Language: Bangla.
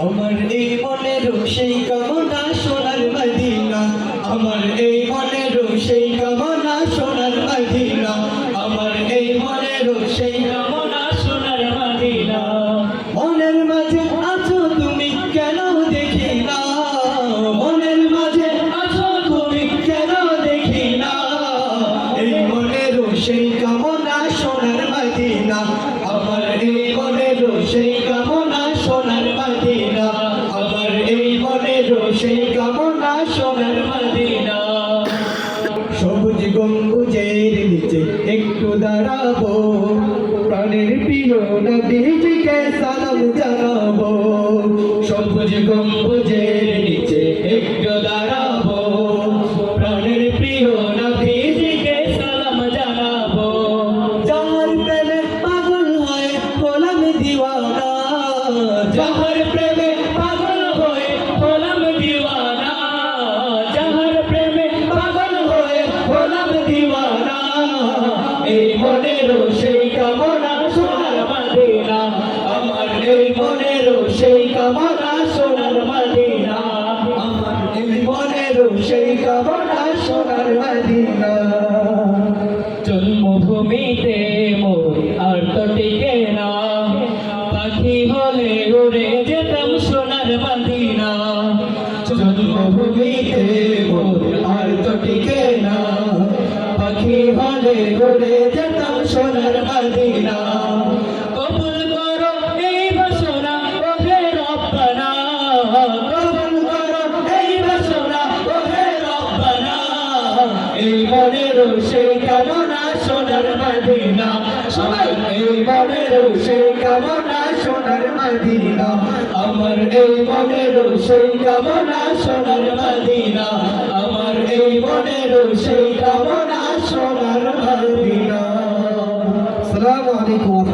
আমার এই মনের সেই কামনা সোনার মদিনা, আমার এই মনের সেই কামনা সোনার মদিনা, আমার এই মনের সেই কামনা সোনার মদিনা। মনের মাঝে আছো তুমি কেন দেখি না, মনের মাঝে আছো তুমি কেন দেখি না, এই মনের সেই কামনা সোনার মদিনা, আমার এই মনের সেই কামনা সোনার মদিনা, আমার এই মনের সেই কামনা সোনার মদিনা। সবুজ গম্বুজের নিচে একটু দাঁড়াবো, প্রাণের প্রিয় নবীজিকে সালাম জানাবো। সবুজ গম্বুজের নিচে একটু দাঁড়াবো, প্রাণের প্রিয় নবীজিকে সালাম জানাবো। যার প্রেমে পাগল হয় হলাম দিওয়ানা, যার প্রেমে পাগল হয় হলাম দিওয়ানা, যার প্রেমে পাগল হয় হলাম দিওয়ানা। এই মনের সেই কামনা সোনার মদিনা, আমার এই মনের সেই কামনা সোনার মদিনা, আমার এই মনের সেই কামনা সোনার মদিনা। জন্মভূমিতে মোর আর তো টিকে না, পাখি হলে উড়ে যেতাম সোনার মদিনা। জন্মভূমিতে মোর আর তো টিকে না, পাখি হলে উড়ে যেতাম সোনার মদিনা। কবুল করো এই বাসনা ওহে রব্বানা, কবুল করো এই বাসনা ওহে রব্বানা। এই মনের সেই কামনা সোনার মদিনা, সবাই এই মনের সেই কামনা সোনার মদিনা, আমার এই মনের সেই কামনা সোনার মদিনা, আমার এই মনের সেই কামনা সোনার মদিনা। আসসালামু আলাইকুম।